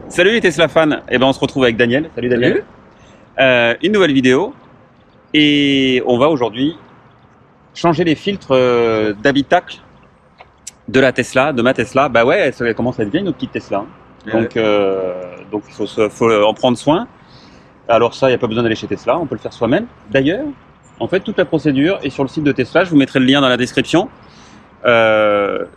Salut les Tesla fans, on se retrouve avec Daniel. Salut Daniel. Une nouvelle vidéo et on va aujourd'hui changer les filtres d'habitacle de la Tesla, de ma Tesla. Bah ouais, ça commence à être bien une petite Tesla. Donc il faut en prendre soin. Alors ça, il n'y a pas besoin d'aller chez Tesla, on peut le faire soi-même. D'ailleurs, en fait, toute la procédure est sur le site de Tesla. Je vous mettrai le lien dans la description. Il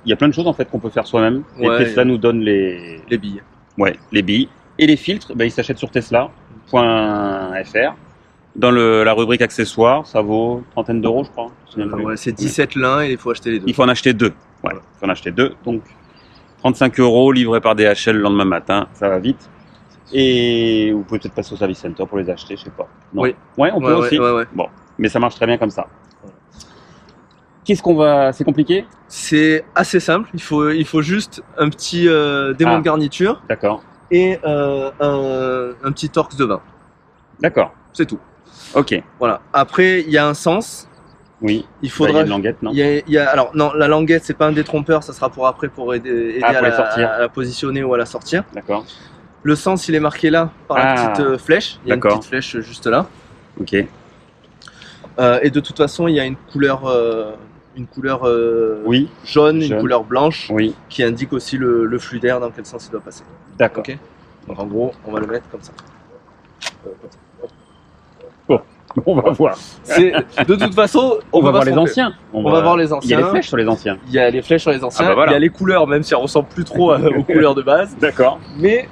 y a plein de choses en fait qu'on peut faire soi-même. Et Tesla nous donne les billes. Ouais, les billes. Et les filtres, ils s'achètent sur tesla.fr. Dans la rubrique accessoires, ça vaut une trentaine d'euros, je crois. Ouais, c'est 17 l'un et il faut acheter les deux. Il faut en acheter deux. Ouais, il faut en acheter deux. Donc 35 euros livrés par DHL le lendemain matin, ça va vite. Et vous pouvez peut-être passer au service center pour les acheter, je sais pas. Non. Oui. Ouais, on peut aussi. Ouais. Bon, mais ça marche très bien comme ça. Qu'est-ce qu'on va... C'est compliqué? C'est assez simple. Il faut juste un petit démon de garniture. D'accord. Et un petit torx de vin. D'accord. C'est tout. Ok. Voilà. Après, il y a un sens. Oui. Il faudra. Il y a une languette, non? Alors non, la languette, c'est pas un détrompeur. Ça sera pour après, pour aider à la positionner ou à la sortir. D'accord. Le sens, il est marqué là par la petite flèche. Il y a une petite flèche juste là. Ok. Et de toute façon, il y a une couleur jaune, une couleur blanche, qui indique aussi le flux d'air dans quel sens il doit passer. D'accord. Okay. Donc en gros, on va le mettre comme ça. Bon, on va voir. De toute façon, on va voir les anciens. On va voir les anciens. Il y a les flèches sur les anciens. Il y a les flèches sur les anciens. Ah bah voilà. Il y a les couleurs, même si elles ressemblent plus trop aux couleurs de base. D'accord. Mais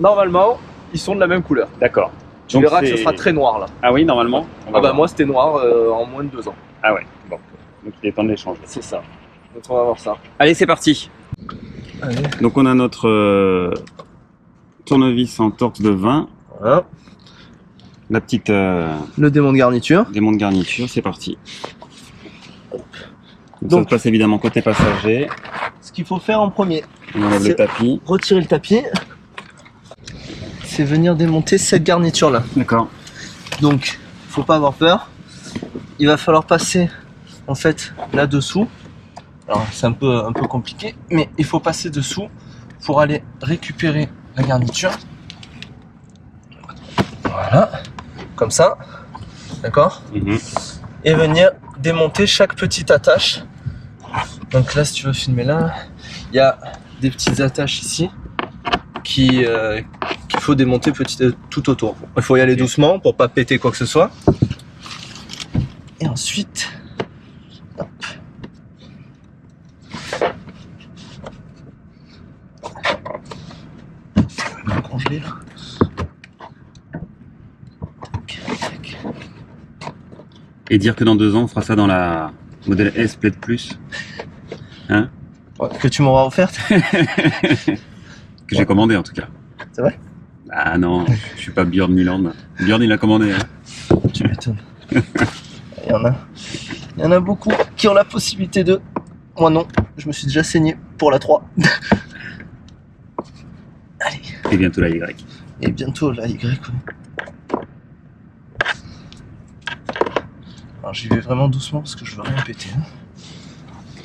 normalement, ils sont de la même couleur. D'accord. Tu verras que ce sera très noir là. Ah oui, normalement. Moi c'était noir en moins de 2 ans. Ah ouais. Bon. Donc il est temps de les changer. C'est ça. Donc on va voir ça. Allez, c'est parti. Allez. Donc on a notre tournevis en torx de 20. Voilà. La petite... le démon de garniture. Démon de garniture, c'est parti. Donc ça se passe évidemment côté passager. Ce qu'il faut faire en premier, on enlève le tapis. Retirer le tapis. C'est venir démonter cette garniture là. D'accord. Donc, faut pas avoir peur. Il va falloir passer en fait là-dessous. Alors c'est un peu compliqué, mais il faut passer dessous pour aller récupérer la garniture. Voilà, comme ça, d'accord. Et venir démonter chaque petite attache. Donc là, si tu veux filmer là, il y a des petites attaches ici qu'il faut démonter tout autour. Il faut y aller doucement pour pas péter quoi que ce soit. Et ensuite, hop. Congeler là. Et dire que dans 2 ans, on fera ça dans la modèle S Plaid Plus. Hein? Que tu m'auras offerte. Que j'ai commandé en tout cas. C'est vrai? Ah non, je suis pas Björn Nyland. Björn, il l'a commandé. Hein. Tu m'étonnes. Il y en a beaucoup qui ont la possibilité de... Moi non, je me suis déjà saigné pour la 3. Allez. Et bientôt la Y. Et bientôt la Y. Alors j'y vais vraiment doucement parce que je veux rien péter. Hein.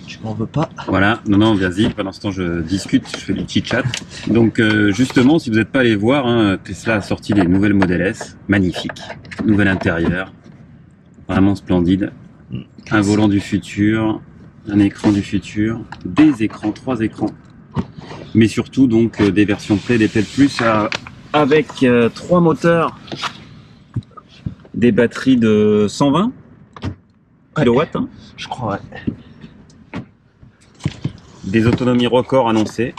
Tu m'en veux pas? Voilà, non, vas-y. Pendant ce temps, je discute, je fais du chit-chat. Donc justement, si vous n'êtes pas allé voir, hein, Tesla a sorti des nouvelles Model S, magnifiques. Nouvel intérieur, vraiment splendide. Un volant du futur, un écran du futur, des écrans, 3 écrans. Mais surtout donc des versions Plaid et Plaid Plus avec 3 moteurs, des batteries de 120 kW, hein. Je crois, ouais. Des autonomies records annoncées.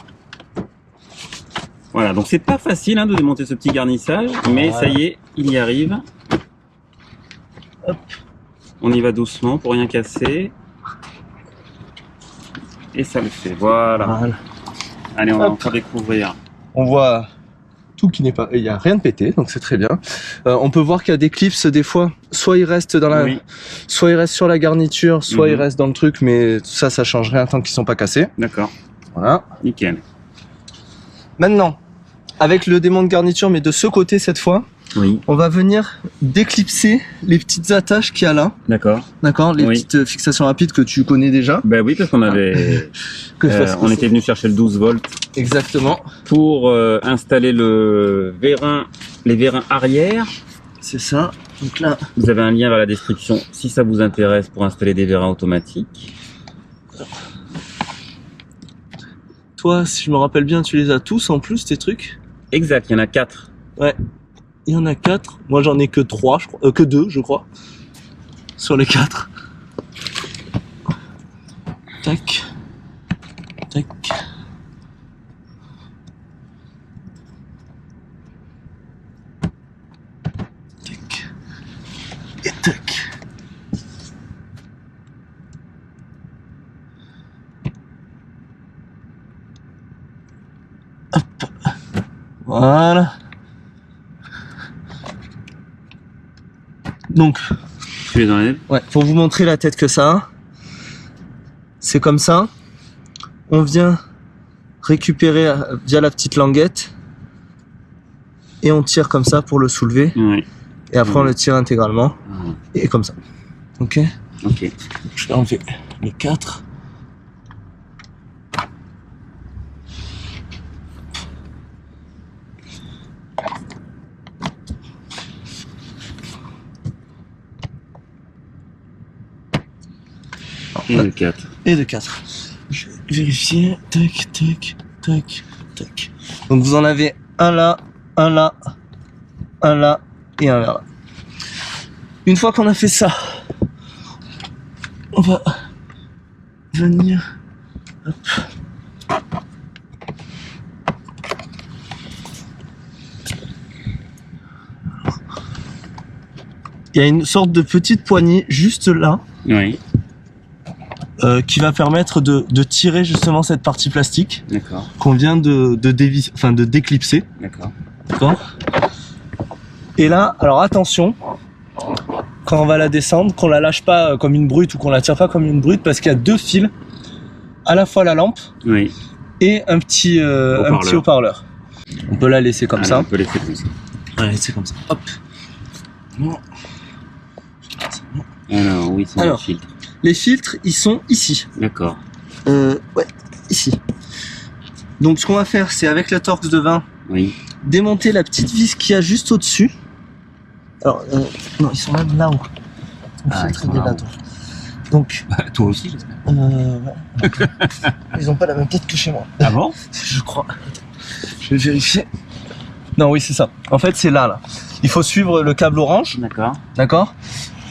Voilà, donc c'est pas facile hein, de démonter ce petit garnissage, mais ça y est, il y arrive. Hop. On y va doucement pour rien casser. Et ça le fait, voilà. Allez, on va encore découvrir. On voit tout qui n'est pas... Il n'y a rien de pété, donc c'est très bien. On peut voir qu'il y a des clips des fois. Soit il reste dans la... soit il reste sur la garniture, soit il reste dans le truc, mais ça change rien tant qu'ils sont pas cassés. D'accord. Voilà. Nickel. Maintenant, avec le démon de garniture, mais de ce côté cette fois, Oui. On va venir déclipser les petites attaches qu'il y a là. D'accord. D'accord, les petites fixations rapides que tu connais déjà. Ben oui, parce qu'on avait, on était venu chercher le 12 volts. Exactement. Pour installer les vérins arrière. C'est ça. Donc là, vous avez un lien vers la description si ça vous intéresse pour installer des vérins automatiques. Toi, si je me rappelle bien, tu les as tous en plus, tes trucs? Exact, il y en a 4. Ouais, il y en a 4. Moi, j'en ai que 3, je crois. Que 2, je crois. Sur les 4. Tac. Tac. Tac. Et tac. Hop. Voilà. Donc, tu les enlèves? Ouais, pour vous montrer la tête que ça a, c'est comme ça. On vient récupérer via la petite languette et on tire comme ça pour le soulever. Oui. Et après on le tire intégralement et comme ça. Ok. Ok. Je vais enlever les 4. Et de 4. Et de 4. Je vais vérifier. Tac, tac, tac, tac. Donc vous en avez un là, un là, un là et un là. Une fois qu'on a fait ça, on va venir. Hop. Il y a une sorte de petite poignée juste là. Oui. Qui va permettre de tirer justement cette partie plastique. D'accord. Qu'on vient de déclipser. D'accord. D'accord. Et là, alors attention, quand on va la descendre, qu'on la lâche pas comme une brute ou qu'on la tire pas comme une brute, parce qu'il y a 2 fils, à la fois la lampe et un petit haut-parleur. On peut la laisser comme ça. On peut laisser comme ça. On va la laisser comme ça. Hop. Bon. Alors, oui, c'est les filtres. Les filtres, ils sont ici. D'accord. Ouais, ici. Donc ce qu'on va faire, c'est avec la Torx de 20, démonter la petite vis qu'il y a juste au-dessus. Alors, non, ils sont même là-haut. Donc, toi aussi, j'espère. Ouais. Ils ont pas la même tête que chez moi. Ah bon? Je crois. Je vais vérifier. Non, oui, c'est ça. En fait, c'est là. Il faut suivre le câble orange. D'accord. D'accord.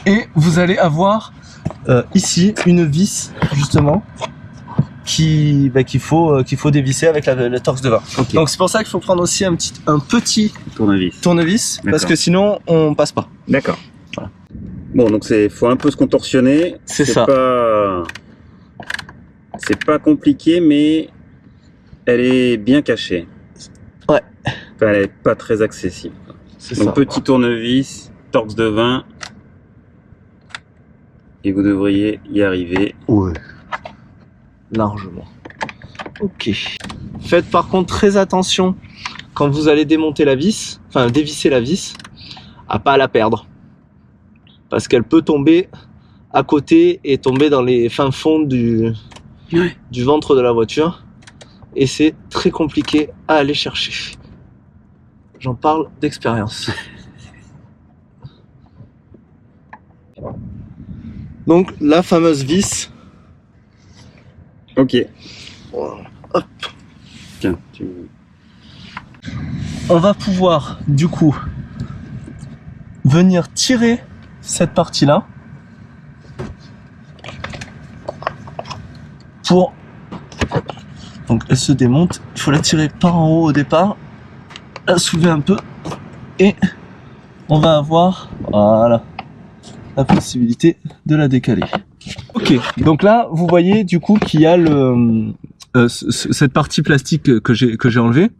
Et vous allez avoir ici une vis, justement, qu'il faut dévisser avec la Torx de 20. Okay. Donc c'est pour ça qu'il faut prendre aussi un petit tournevis parce que sinon on passe pas. D'accord. Voilà. Bon, donc faut un peu se contorsionner. C'est ça. C'est pas compliqué, mais elle est bien cachée. Ouais. Enfin, elle est pas très accessible. Donc ça. Petit tournevis, Torx de 20. Et vous devriez y arriver. Ouais. Largement. Ok. Faites par contre très attention quand vous allez démonter la vis, enfin dévisser la vis, à pas la perdre. Parce qu'elle peut tomber à côté et tomber dans les fins fonds du ventre de la voiture. Et c'est très compliqué à aller chercher. J'en parle d'expérience. Donc la fameuse vis. Ok. Voilà. Hop. Tiens, On va pouvoir du coup venir tirer cette partie-là pour. Donc elle se démonte. Il faut la tirer par en haut au départ, la soulever un peu et on va avoir la possibilité de la décaler. Ok, donc là vous voyez du coup qu'il y a cette partie plastique que j'ai enlevée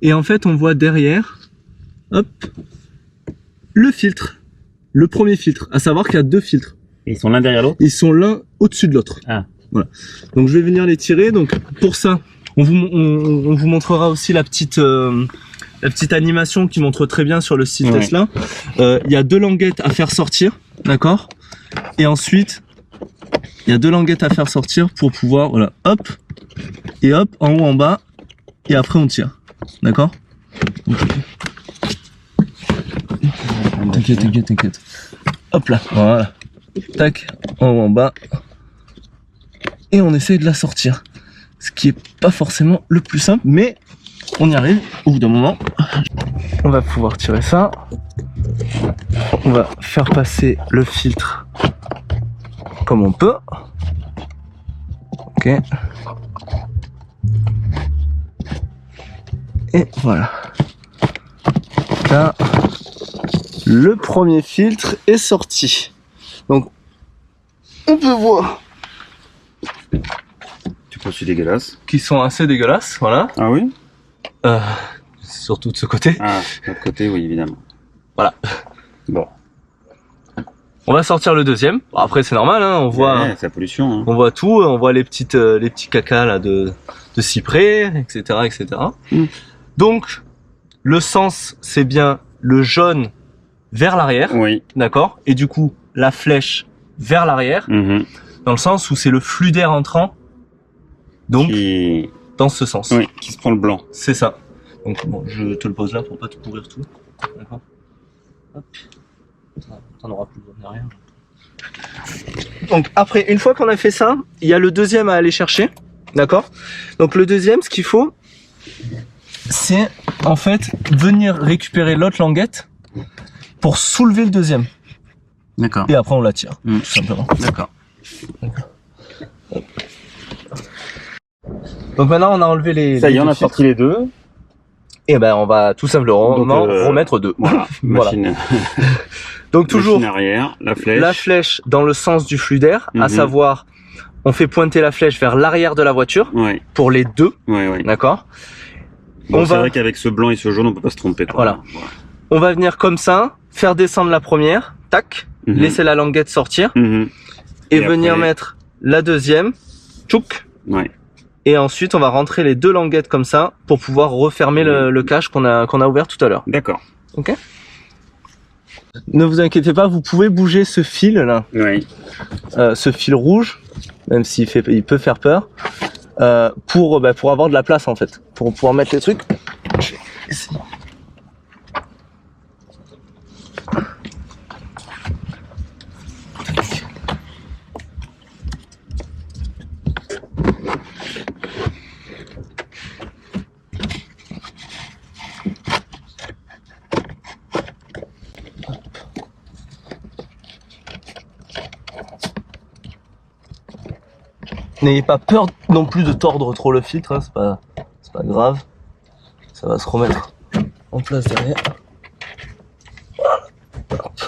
et en fait on voit derrière le filtre, le premier filtre, à savoir qu'il y a 2 filtres. Et ils sont l'un derrière l'autre? Ils sont l'un au-dessus de l'autre. Ah. Voilà. Donc je vais venir les tirer. Donc pour ça on vous montrera aussi la petite la petite animation qui montre très bien sur le site Ouais. Tesla. Il y a 2 languettes à faire sortir, d'accord? Et ensuite, il y a 2 languettes à faire sortir pour pouvoir, voilà, hop, et hop, en haut, en bas, et après on tire, d'accord? T'inquiète. Hop là, voilà. Tac, en haut, en bas. Et on essaye de la sortir. Ce qui est pas forcément le plus simple, mais on y arrive au bout d'un moment. On va pouvoir tirer ça. On va faire passer le filtre comme on peut. Ok. Et voilà. Là, le premier filtre est sorti. Donc, on peut voir Tu penses que c'est dégueulasse? qu'ils sont assez dégueulasses, voilà. Ah oui? Surtout de ce côté. Ah, de l'autre côté, oui, évidemment. Voilà. Bon. On va sortir le deuxième. Bon, après, c'est normal, hein, on voit, Ouais, c'est la pollution. Hein. on voit tout, on voit les petits cacas là de cyprès, etc., etc. Mm. Donc, le sens, c'est bien le jaune vers l'arrière, Oui. d'accord? Et du coup, la flèche vers l'arrière, Mhm. dans le sens où c'est le flux d'air entrant. Donc, Qui... dans ce sens. Oui, qui se prend le blanc. C'est ça. Donc, bon, je te le pose là pour pas te couvrir tout. D'accord? Hop. T'en auras plus besoin derrière. Donc, après, une fois qu'on a fait ça, il y a le deuxième à aller chercher. D'accord? Donc, le deuxième, ce qu'il faut, c'est en fait venir récupérer l'autre languette pour soulever le deuxième. D'accord. Et après, on la tire, Mm. tout simplement. D'accord. Donc, maintenant, on a enlevé les. Ça y est, on deux a filtres. sorti les deux. Et ben, on va tout simplement Donc, remettre deux. Voilà. Voilà. Machine, Donc, toujours machine arrière, la flèche. la flèche dans le sens du flux d'air, à Mhm. savoir, on fait pointer la flèche vers l'arrière de la voiture Ouais, pour les deux, ouais. d'accord? Bon, On c'est va- vrai qu'avec ce blanc et ce jaune, on peut pas se tromper. Quoi. Voilà. On va venir comme ça, faire descendre la première, tac, Mhm. laisser la languette sortir, Mhm. et, Et venir après- mettre la deuxième, tchouk, Ouais. et ensuite on va rentrer les deux languettes comme ça pour pouvoir refermer le cache qu'on a ouvert tout à l'heure. D'accord. Ne vous inquiétez pas, vous pouvez bouger ce fil là, Oui. ce fil rouge, même il peut faire peur, pour avoir de la place en fait, pour pouvoir mettre les trucs. Je vais essayer. N'ayez pas peur non plus de tordre trop le filtre, hein, c'est pas grave. Ça va se remettre en place derrière. Voilà. Hop.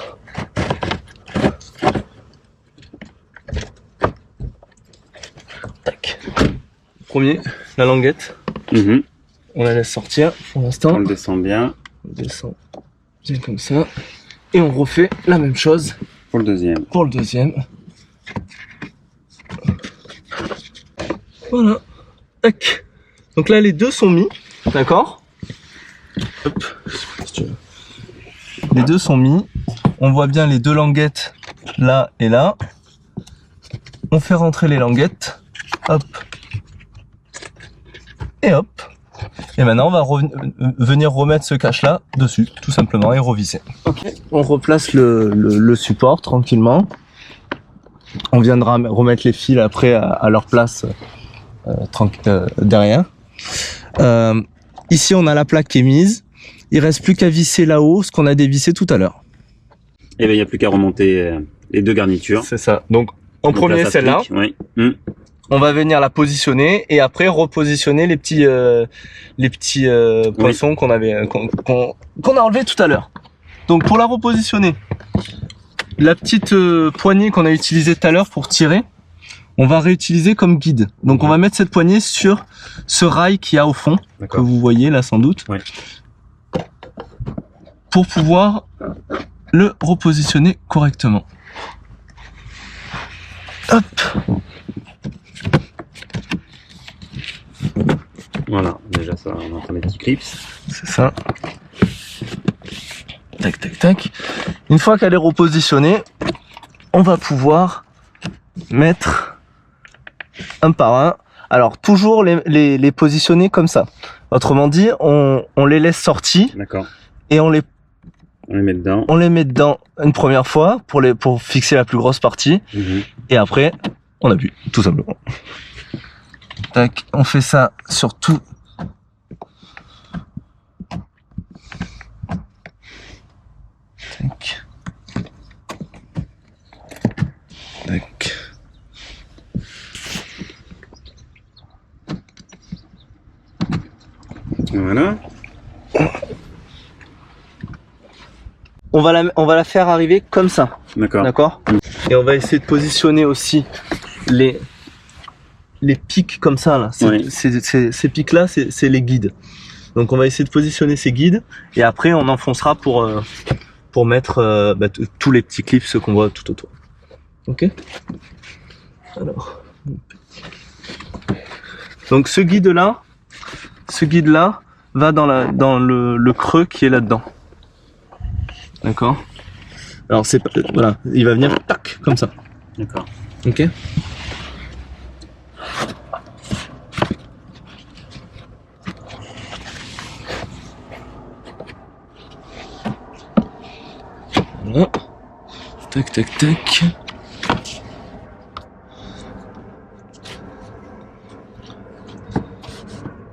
Tac. Premier, la languette. Mhm. On la laisse sortir pour On l'instant. le descend bien On descend bien comme ça. Et on refait la même chose pour le deuxième. pour le deuxième. Voilà. Tac. Donc là, les deux sont mis. D'accord? Hop. Si tu veux. Les deux sont mis. On voit bien les deux languettes là et là. On fait rentrer les languettes. Hop. Et hop. Et maintenant, on va venir remettre ce cache là dessus, tout simplement, et revisser. Ok. On replace le support tranquillement. On viendra remettre les fils après à leur place derrière. Ici, on a la plaque qui est mise. Il reste plus qu'à visser là-haut ce qu'on a dévissé tout à l'heure. Et bien, il n'y a plus qu'à remonter les deux garnitures. C'est ça. Donc, en Donc là, premier, ça celle-là. pique, Oui. Mhm. On va venir la positionner et après repositionner les petits poinçons qu'on avait qu'on a enlevé tout à l'heure. Donc pour la repositionner, la petite poignée qu'on a utilisée tout à l'heure pour tirer, on va réutiliser comme guide. Donc on va mettre cette poignée sur ce rail qu'il y a au fond, que D'accord. vous voyez là sans doute, Ouais. pour pouvoir le repositionner correctement. Hop. Voilà, déjà ça, on entend les petits clips. C'est ça. Tac, tac, tac. Une fois qu'elle est repositionnée, on va pouvoir mettre un par un. Alors, toujours les positionner comme ça. Autrement dit, on les laisse sortis. D'accord. Et on les met dedans. On les met dedans une première fois pour fixer la plus grosse partie. Et après, on appuie, tout simplement. Tac, on fait ça sur tout. Tac. Tac. Voilà. On va la faire arriver comme ça. D'accord. D'accord. Et on va essayer de positionner aussi les pics comme ça là. Oui. Ces pics là, c'est les guides. Donc on va essayer de positionner ces guides et après on enfoncera pour mettre tous les petits clips, ceux qu'on voit tout autour. Ok. Alors. Donc ce guide là va dans le creux qui est là-dedans. D'accord. Alors c'est voilà, il va venir tac comme ça. D'accord. Ok. Voilà. Tac tac tac.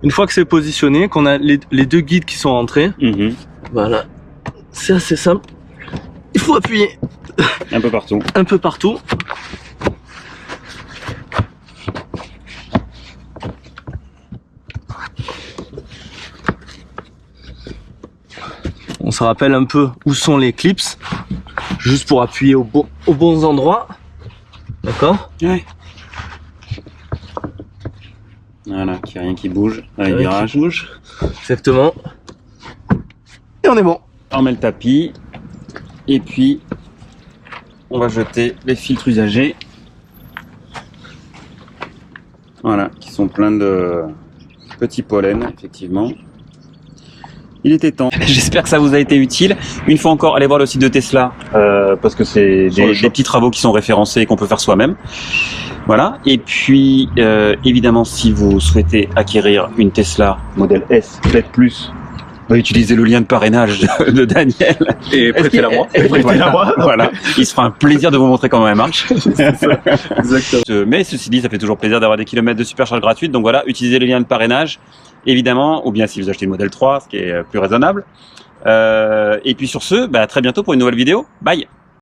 Une fois que c'est positionné, qu'on a les deux guides qui sont entrés, voilà, c'est assez simple. Il faut appuyer un peu partout. Un peu partout. On se rappelle un peu où sont les clips, juste pour appuyer aux bons endroits. D'accord? Ouais. Voilà, qu'il n'y a rien qui bouge dans les virages. Exactement. Et on est bon. On met le tapis. Et puis, on va jeter les filtres usagés. Voilà, qui sont pleins de petits pollens, effectivement. Il était temps. J'espère que ça vous a été utile. Une fois encore, allez voir le site de Tesla, parce que c'est des petits travaux qui sont référencés et qu'on peut faire soi-même. Voilà. Et puis, évidemment, si vous souhaitez acquérir une Tesla modèle S, peut-être plus, utilisez le lien de parrainage de Daniel. Et prêtez-la moi. Voilà. Il se fera un plaisir de vous montrer comment elle marche. Exactement. Mais ceci dit, ça fait toujours plaisir d'avoir des kilomètres de supercharge gratuite. Donc voilà, utilisez le lien de parrainage, évidemment, ou bien si vous achetez le modèle 3, ce qui est plus raisonnable. Et puis sur ce, à très bientôt pour une nouvelle vidéo. Bye!